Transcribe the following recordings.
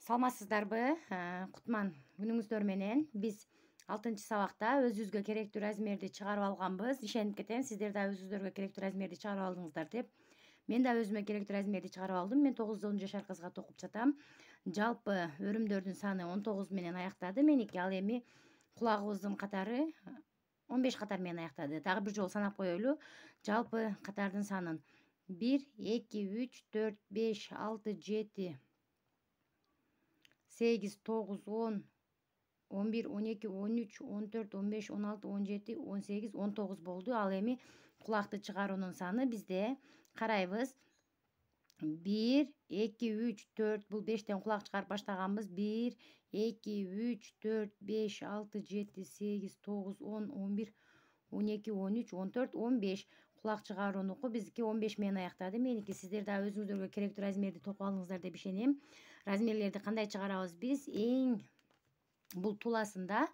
Саламатсыздарбы? Кутман күнүңүздөр менен. Биз 6-сабакта өзүбүзгө керектүү размерди чыгарып алганбыз. Ишенип кетем, сиздер да өзүңүздөргө керектүү размерди чыгарып алдыңыздар деп. Мен да өзүмө керектүү размерди чыгарып алдым. Мен 9-10 жашар кызга токуп жатам. Жалпы өрүмдөрдүн саны 19 менен аяктады. Меники ал эми кулагыбыздын катары 15 катар менен аяктады. Дагы бир жолу санап коелу. Жалпы катардын санын 1, 2, 3, 4, 5, 6, 7, 8, 9, 10, 11, 12, 13, 14, 15, 16, 17, 18, 19 болду. Ал эми кулакты чыгаруунун саны бизде карайбыз. 1, 2, 3, 4 бул 5тен кулак чыгарып баштаганбыз. 1, 2, 3, 4, 5, 6, 7, 8, 9, 10, 11, 12, 13, 14, 15. Кулак чыгаруунуку биздики 15 менен аяктады. Меники сиздер да өзүңүздөргө керектүү размерди токуп алдыңыздар деп ишенем. Размерлерди кандай чыгарабыз биз? Бул туласында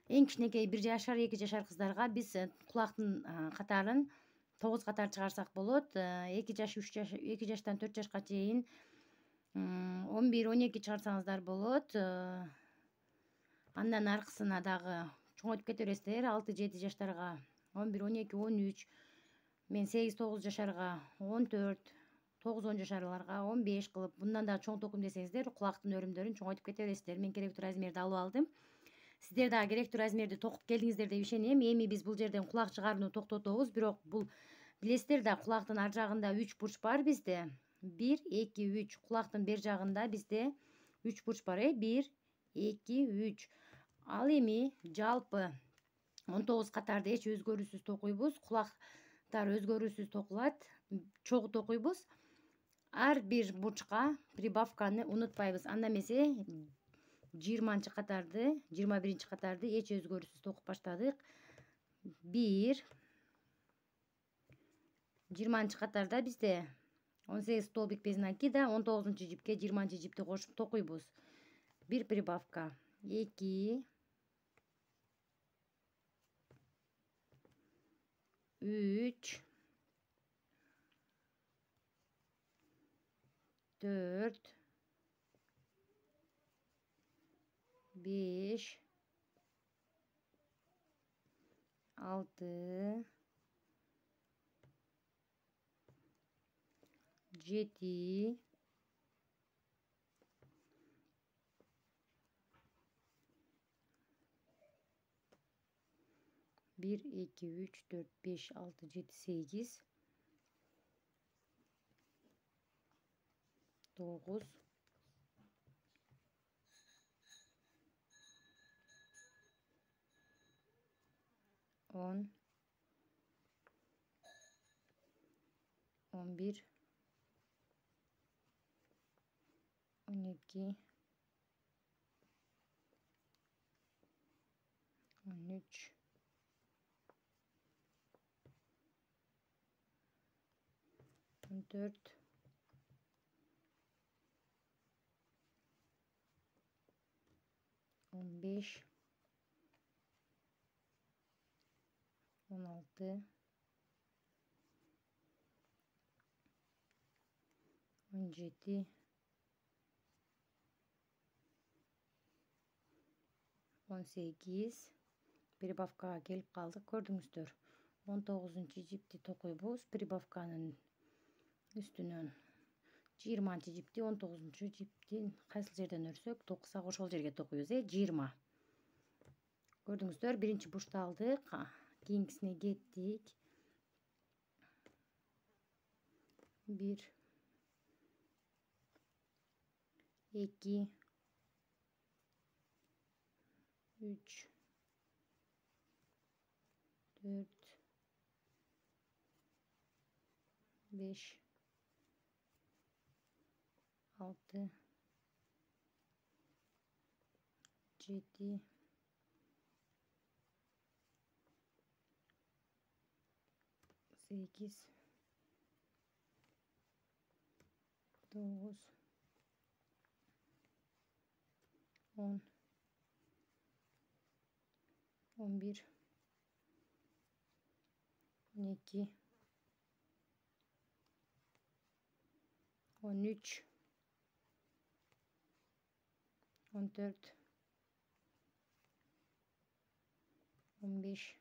эң кичинекей 1 жашар, 2 жашар кыздарга биз кулактын катарын 9 катар чыгарсак болот. 2 жаш, 3 жаш, 2 жаштан 4 жашка чейин 11, 12 чыгарсаңыздар болот. Андан аркысына дагы чоңойтуп кете бересиздер. 6-7 жаштарга 11, 12, 13. Мен 8-9 жашарга 14, 9-10 жашарларга 15 кылып, bundan да чоң токуйм десеңиздер, кулактын өрүмдөрүн чоңойтуп кете бересиздер. Мен керектүү размерди алып алдым. Сиздер дагы керектүү размерди токуп келдиңиздер деп ишенем. Эми биз бул жерден кулак чыгарууну токтотобуз. Бирок бул билесиздер да, кулактын ар жагында 3 бурч бар бизде. 1, 2, 3. Кулактын бер жагында бизде 3 бурч бар. 1, 2, 3. Ал эми жалпы 19 катарды эч өзгөрүүсүз токуйбуз. Кулактар өзгөрүүсүз токулат. Чогуу токуйбуз. Ар бир бурчка прибавканы унутпайбыз. Анда эмесе 20-катарды, 21-катарды эч өзгөрүүсүз токуп баштадык. 1. 20-катарда бизде 18 столбик без накида, 19-жипке 20-жипти кошуп токуйбуз. 1 прибавка. 2, 3, 4, 5, 6, 7, 1, 2, 3, 4, 5, 6, 7, 8, 9, 10, 11, 12, 13, 14, 15, 16, 17, 18. Прибавкага келип калдык, көрдүңүздөр. 19-жипти токуйбуз. Прибавканын үстүнөн 20-жипти, 19-жиптин кайсыл жерден өрсөк токусак ошол жерге токуйбуз. 20. Көрдүңүздөр, биринчи бурчту алдык. Кийинкисине кеттик. 1, 2, 3, 4, 5, 6, 7, 8, 9, 10, 11, 12, 13, 14 15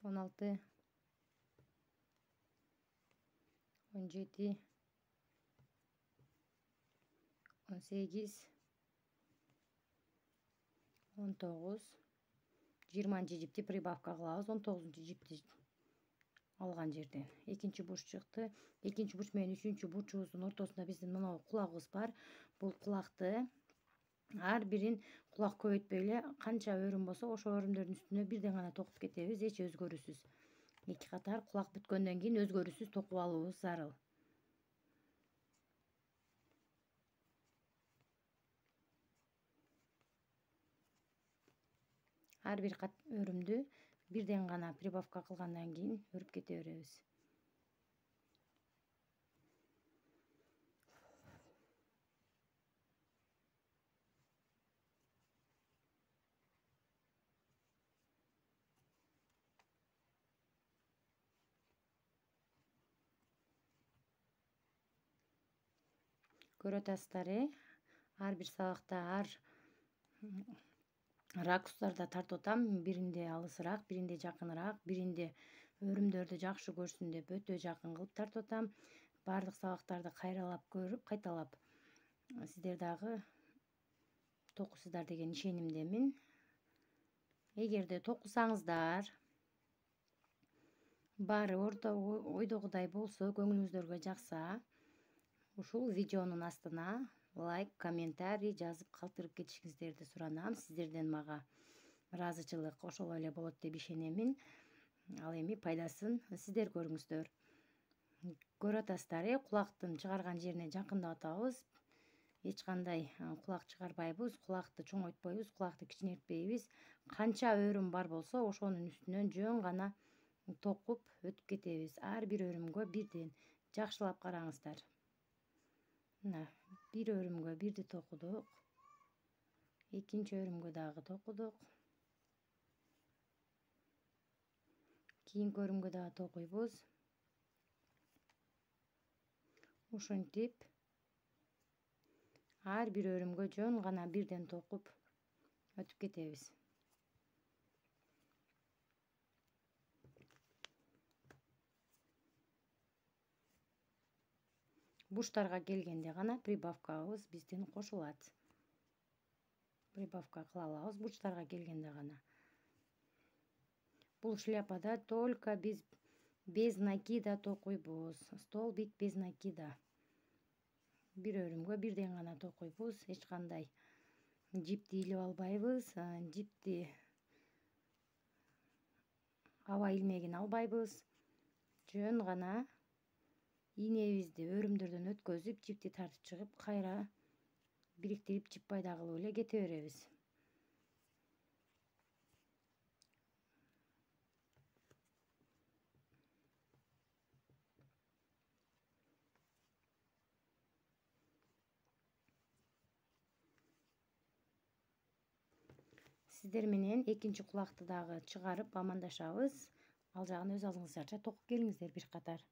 16 17 18 19 20 жипти прибавка кылабыз. 19 жипти алган жерден экинчи бурч чыкты. Экинчи бурч менен үчүнчү бурчубуздун ортосунда биздин мына кулагыбыз бар. Бул кулакты ар бирин кулак көбөйтпөй эле канча өрүм болсо ошо өрүмдөрдүн үстүнө бирден гана токуп кетебиз, эч өзгөрүүсүз. Эки катар кулак бүткөндөн кийин өзгөрүүсүз токуп алуубуз зарыл. Ар бир өрүмдү бирден гана прибавка кылгандан кийин өрүп кете беребиз. Көрө атасыздар, ар бир сабакта ар ракустарда тартып атам. Биринде алысыраак, биринде жакыныраак, биринде өрүмдөрдү жакшы көрсүн деп өтө жакын кылып тартып атам. Баардык сабактарды кайралап көрүп, кайталап сиздер дагы токусуздар деген ишенимдемин. Эгерде токусаңыздар, баары ойдогудай болсо, көңүлүңүздөргө жакса, ушул видеонун астына лайк, комментарий жазып калтырып кетишиңиздерди суранам. Сиздерден мага ыраазычылык ошол эле болот деп ишенемин. Ал эми пайдасын сиздер көрүңүздөр. Көрө атасыздар, кулактын чыгарган жерине жакындап атабыз. Эч кандай кулак чыгарбайбыз, кулакты чоңойтпойбуз, кулакты кичинертпейбиз. Канча өрүм бар болсо ошонун үстүнөн жөн гана токуп өтүп кетебиз. Ар бир өрүмгө бирден жакшылап караңыздар. Мына бир өрүмгө бирди токудук. Экинчи өрүмгө дагы токудук. Кийинки өрүмгө дагы токуйбуз. Ушинтип ар бир өрүмгө жөн гана бирден токуп өтүп кетебиз. Бурчтарга келгенде гана прибавкабыз бизден кошулат. Прибавка кыла алабыз бурчтарга келгенде гана. Бул шляпада только биз без накида токуйбуз. Столбик без накида. Бир өрүмгө бирден гана токуйбуз. Эч кандай жипти илип албайбыз. Жипти аба илмегин албайбыз. Жөн гана ийнебизди өрүмдөрдөн өткөзүп, жипти тартып чыгып, кайра бириктирип, жип пайда кылып эле кете беребиз. Сиздер менен экинчи кулакты дагы чыгарып амандашабыз. Ал жагын өз алдыңыздарча токуп келиңиздер бир катар.